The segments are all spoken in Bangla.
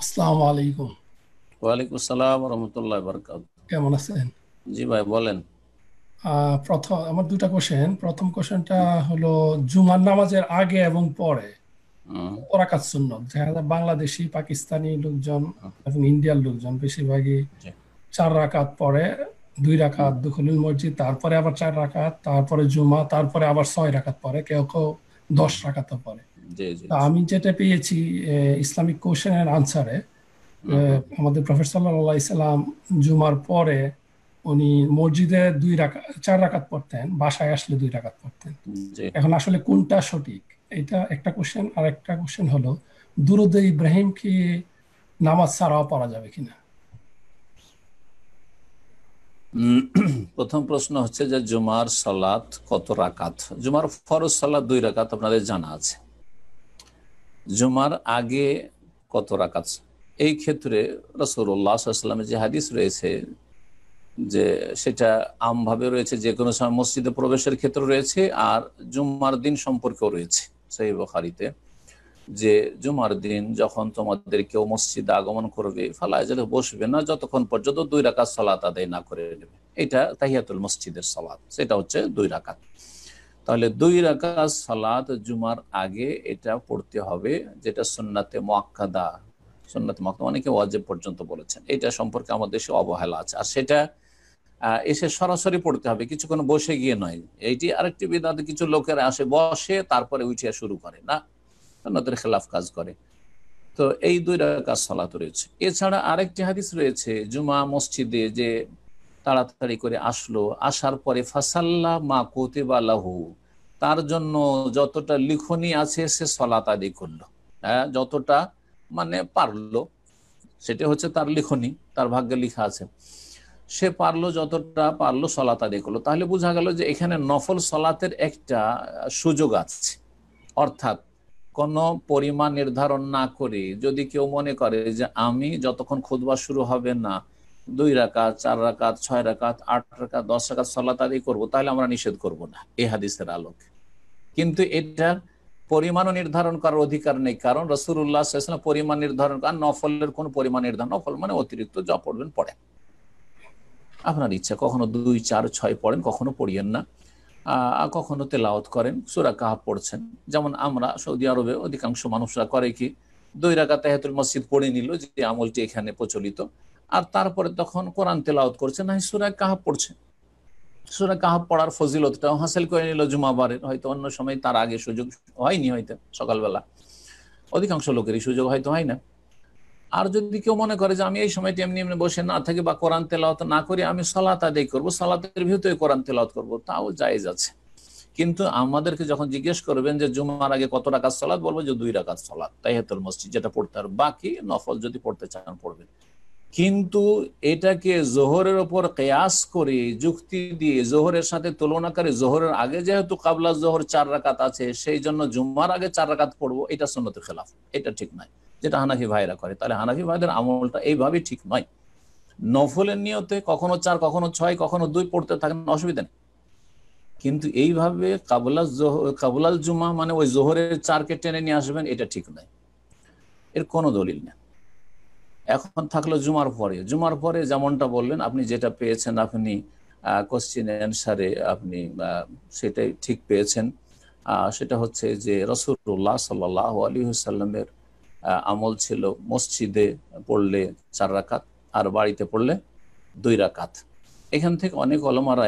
আসসালামু আলাইকুম। ওয়ালাইকুম আসসালাম রহমতুল্লাহ বরকাত। কেমন আছেন? জি ভাই বলেন। প্রথম আমার দুটা কোশ্চেন। প্রথম কোশ্চেনটা হলো জুমার নামাজের আগে এবং পরে হুম, কত রাকাত সুন্নত? দেখা যায় বাংলাদেশি, পাকিস্তানি লোকজন এবং ইন্ডিয়ার লোকজন বেশিরভাগই জি, 4 রাকাত পরে, 2 রাকাত হুম, দুখুলুল মসজিদ, তারপরে আবার 4 রাকাত, তারপরে জুমা, তারপরে আবার 6 রাকাত পরে, কেউ কেউ হুম, 10 রাকাতও পরে। জি জি তা জি, আমি যেটা পেয়েছি ইসলামিক কোশ্চেনের আনসারে, হুম, হুম, আমাদের প্রফেসর সাল্লাল্লাহু আলাইহি সাল্লাম জুমার পরে উনি মসজিদে 2 রাকাত 4 রাকাত পড়তেন, বাসায় আসলে 2 রাকাত পড়তেন। জি। এখন আসলে কোনটা সঠিক, এটা একটা কোশ্চেন। আর একটা কোশ্চেন হলো দুরূদে ইব্রাহিম কি নামাজ ছাড়াও পড়া যাবে কিনা? প্রথম প্রশ্ন হচ্ছে যে জুমার সালাত কত রাকাত। জুমার ফরজ সালাত 2 রাকাত আপনাদের জানা আছে। জুমার আগে কত রাকাত? এই ক্ষেত্রে রাসূলুল্লাহ সাল্লাল্লাহু আলাইহি ওয়াসাল্লামের যে হাদিস রয়েছে, যে সেটা আমভাবে রয়েছে, যে কোনো সময় মসজিদে প্রবেশের ক্ষেত্রে রয়েছে, আর জুম্মার দিন সম্পর্কেও রয়েছে সহিহ বুখারীতে, যে জুমার দিন যখন তোমাদের কেউ মসজিদে আগমন করবে ফালা ইয়াজালু, বসবে না যতক্ষণ পর্যন্ত 2 রাকাত সালাত আদায় না করে নেবে। এটা তাহিয়াতুল মসজিদের সালাত, সেটা হচ্ছে 2 রাকাত। তাহলে 2 রাকাত সালাত জুমার আগে এটা পড়তে হবে, যেটা সুন্নাতে মুআক্কাদা। সুন্নাতে মুআক্কাদা অনেকে ওয়াজিব পর্যন্ত বলেছেন, এটা সম্পর্কে আমাদের দেশে অবহেলা আছে। আর সেটা এসে সরাসরি পড়তে হবে, কিছুক্ষণ বসে গিয়ে নয়। এইটি আরেকটি বিদআত, কিছু লোকেরা আসে বসে তারপরে উঠিয়া শুরু করে না, সুন্নতের খেলাফ কাজ করে। তো এই 2 রাকাত সালাত রয়েছে। এছাড়া আরেকটি হাদিস রয়েছে, জুমা মসজিদে যে তাড়াতাড়ি করে আসলো, আসার পরে ফাসাল্লা মা কুতিবা লাহু, তার জন্য যতটা লিখনি আছে সে সালাত আদায় করলো। হ্যাঁ, যতটা মানে পারলো, সেটা হচ্ছে তার লিখনি, তার ভাগ্যে লিখা আছে। সে পারলো, যতটা পারলো সালাত আদায় করলো। তাহলে বোঝা গেল যে এখানে নফল সালাতের একটা সুযোগ আছে। অর্থাৎ কোন পরিমাণ নির্ধারণ না করে যদি কেউ মনে করে যে আমি যতক্ষণ খুতবা শুরু হবে না 2 রাকাত, 4 রাকাত, 6 রাকাত, 8 রাকাত, 10 রাকাত সালাত আদায় করবো, তাহলে আমরা নিষেধ করব না এই হাদিসের আলোকে। কিন্তু এটার পরিমাণও নির্ধারণ করার অধিকার নেই, কারণ রাসূলুল্লাহ সাল্লাল্লাহু আলাইহি ওয়াসাল্লাম পরিমাণ নির্ধারণ করেন। নফলের কোন পরিমাণ নির্ধারণ, নফল মানে অতিরিক্ত যা পড়বেন পড়েন, আপনার ইচ্ছা। কখনো 2, 4, 6 পড়েন, কখনো পড়িয়েন না। কখনো তেলাওয়াত করেন, সূরা কাহাফ পড়ছেন। যেমন আমরা সৌদি আরবে অধিকাংশ মানুষরা করে কি, 2 রাকাত তাহিয়াতুল মসজিদ পড়ে নিল, যে আমলটি এখানে প্রচলিত। আর তারপরে তখন কোরআন তেলাওয়াত করছে, না সূরা কাহাফ পড়ছে। সূরা কাহাফ পড়ার ফজিলতটাও হাসিল করে নিল জুমাবারের, হয়তো অন্য সময় তার আগে সুযোগ হয়নি, হয়তো সকালবেলা অধিকাংশ লোকেরই সুযোগ হয়তো হয় না। আর যদি কেউ মনে করে যে আমি এই সময়টি এমনি এমনি বসে না থাকি বা কোরআন তেলাওয়াত না করি, আমি সালাত আদায় করবো, সালাতের ভিতরে কোরআন তেলাওয়াত করবো, তাও জায়েজ আছে। কিন্তু আমাদেরকে যখন জিজ্ঞেস করবেন যে জুমার আগে কত রাকাত সালাত, বলবো যে 2 রাকাত সালাত তাহিয়াতুল মসজিদ, যেটা পড়তে হবে। বাকি নফল যদি পড়তে চান পড়বেন। কিন্তু এটাকে জোহরের ওপর কেয়াস করে, যুক্তি দিয়ে জোহরের সাথে তুলনা করে, জোহরের আগে যেহেতু কাবলা জোহর 4 রাকাত আছে, সেই জন্য জুম্মার আগে 4 রাকাত পড়বো, এটা সুন্নতের খেলাফ, এটা ঠিক নয়। যেটা হানাফি ভাইরা করে, তাহলে হানাফি ভাইদের আমলটা এইভাবে ঠিক নয়। নফলের নিয়তে কখনো 4, কখনো 6, কখনো 2 পড়তে থাকেন, অসুবিধা নেই। কিন্তু এইভাবে কাবুলাল জুমা মানে ওই জোহরের 4কে টেনে নিয়ে আসবেন, এটা ঠিক নয়, এর কোনো দলিল নেই। এখন থাকলো জুমার পরে। জুমার পরে যেমনটা বললেন, আপনি যেটা পেয়েছেন, আপনি কোশ্চিন অ্যান্সারে আপনি সেটাই ঠিক পেয়েছেন। সেটা হচ্ছে যে রাসূলুল্লাহ সাল্লাল্লাহু আলাইহি ওয়াসাল্লামের আমল ছিল মসজিদে পড়লে 4 রাকাত, আর বাড়িতে পড়লে 2 রাকাত। এখান থেকে অনেক ওলামারা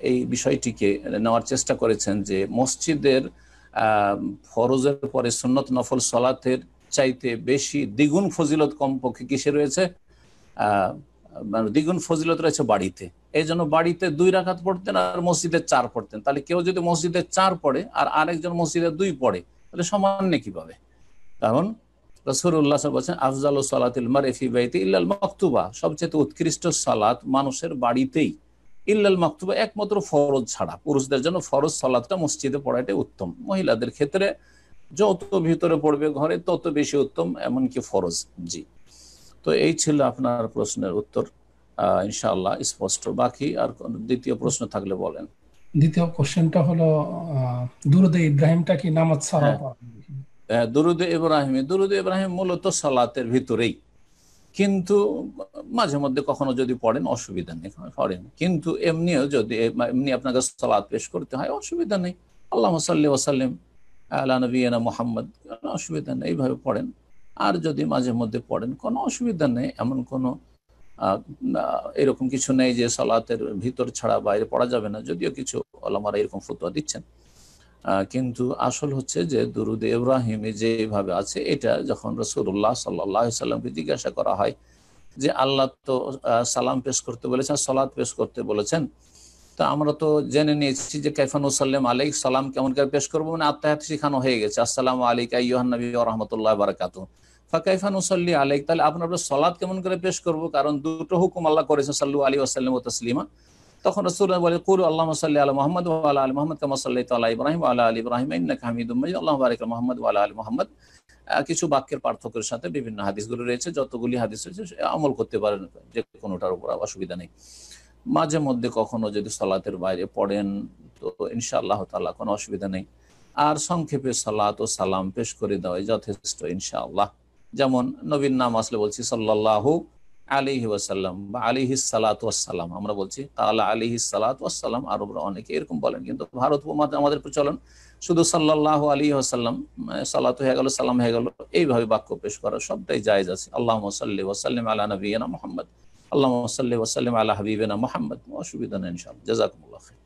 এই বিষয়টিকে নেওয়ার চেষ্টা করেছেন যে মসজিদের আহ, ফরজের পরে সুন্নত নফল সালাতের চাইতে বেশি দ্বিগুণ ফজিলত কমপক্ষে কিসে রয়েছে, আহ মানে দ্বিগুণ ফজিলত রয়েছে বাড়িতে। এই জন্য বাড়িতে 2 রাকাত পড়তেন আর মসজিদে 4 পড়তেন। তাহলে কেউ যদি মসজিদে 4 পড়ে আর আরেকজন মসজিদে 2 পড়ে, তাহলে সমান নেকি পাবে। কারণ রাসূলুল্লাহ সাল্লাল্লাহু আলাইহি ওয়াসাল্লাম বলেছেন আফজালু সালাতিল মারই ফি বাইতি ইল্লাল মাকতুবা, সবচেয়ে উৎকৃষ্ট সালাত মানুষের বাড়িতেই, ইল্লাল মাকতুবা, একমাত্র ফরজ ছাড়া। পুরুষদের জন্য ফরজ সালাতটা মসজিদে পড়াটাই উত্তম, মহিলাদের ক্ষেত্রে যত ভিতরে পড়বে ঘরে তত বেশি উত্তম, এমনকি ফরজ। জি, তো এই ছিল আপনার প্রশ্নের উত্তর। ইনশাআল্লাহ স্পষ্ট। বাকি আর দ্বিতীয় প্রশ্ন থাকলে বলেন। দ্বিতীয় কোশ্চেনটা হলো দুরূদে ইব্রাহিমটা কি নামাজ ছাড়াও হ্যাঁ, পড়া যাবে কিনা? দুরুদে ইব্রাহিম, দুরুদে ইব্রাহিম মূলত সালাতের ভিতরেই। কিন্তু মাঝে মধ্যে কখনো যদি পড়েন অসুবিধা নেই, পড়েন। কিন্তু এমনিও যদি এমনি আপনাকে সালাত পেশ করতে হয় অসুবিধা নেই, আল্লাহুম্মা সাল্লি ওয়া সাল্লিম আলা নবিয়িনা মুহাম্মদ, কোনো অসুবিধা নেই, এইভাবে পড়েন। আর যদি মাঝে মধ্যে পড়েন কোনো অসুবিধা নেই, এমন কোনো এরকম কিছু নেই যে সালাতের ভিতর ছাড়া বাইরে পড়া যাবে না, যদিও কিছু ওলামারা এরকম ফতোয়া দিচ্ছেন। কিন্তু আসল হচ্ছে যে দুরুদ ইব্রাহিমে যেভাবে আছে, এটা যখন রাসূলুল্লাহ সাল্লাল্লাহু আলাইহি সাল্লামকে জিজ্ঞাসা করা হয় যে আল্লাহ তো সালাম পেশ করতে বলেছেন, সালাত পেশ করতে বলেছেন, তা আমরা তো জেনে নিয়েছি যে কাইফা নুসাল্লিম আলাইক, সালাম কেমন করে পেশ করবো, মানে আত্মায়াত শিখানো হয়ে গেছে, আসসালামু আলাইকা আইয়ুহান নবী ওয়া রাহমাতুল্লাহি ওয়া বারাকাতুহু, ফাকাইফা নুসাল্লি আলাইক, তাহলে আপনার সালাত কেমন করে পেশ করবো, কারণ দুটো হুকুম আল্লাহ করেছেন, সাল্লু আলাইহি ওয়া সাল্লিমু তাসলিমা। তখন রাসূলুল্লাহ বলে কুলু আল্লাহুম্মা সাল্লি আলা মুহাম্মদ ওয়া আলা আলি মুহাম্মদ কামা সাল্লাইতা আলা ইব্রাহিম ওয়া আলা আলি ইব্রাহিম ইন্নাকা হামিদুম মাজিদ, আল্লাহুম্মা বারিক আলা মুহাম্মদ ওয়া আলা আলি মুহাম্মদ। কিছু বাক্যের পার্থক্যের সাথে বিভিন্ন হাদিসগুলো রয়েছে, যতগুলি হাদিস রয়েছে আমল করতে পারেন, যে কোনোটার উপর অসুবিধা নেই। মাঝে মধ্যে কখনো যদি সালাতের বাইরে পড়েন তো ইনশাআল্লাহ তাআলা কোনো অসুবিধা নেই। আর সংক্ষেপে সালাত ও সালাম পেশ করে দেওয়াই যথেষ্ট ইনশাআল্লাহ। যেমন নবীর নাম আসলে বলছি সাল্লাল্লাহু আলাইহি ওয়াসাল্লাম বা আলাইহিস সালাতু ওয়াসসালাম, আমরা বলছি তাআলা আলাইহিস সালাতু ওয়াসসালাম, আরবরা অনেকে এরকম বলেন, কিন্তু ভারত উপমহাদেশে আমাদের প্রচলন শুধু সাল্লাল্লাহু আলাইহি ওয়াসাল্লাম, সালাত হয়ে গেল, সালাম হয়ে গেল, এইভাবে বাক্য পেশ করা সবটাই জায়েজ আছে। আল্লাহুম্মা সাল্লি ওয়া সাল্লিম আলা নবিয়িনা মুহাম্মদ, আল্লাহুম্মা সাল্লি ওয়া সাল্লিম আলা হাবিবিনা মুহাম্মদ, অসুবিধা নেই ইনশাআল্লাহ। জাযাকুমুল্লাহ খাইর।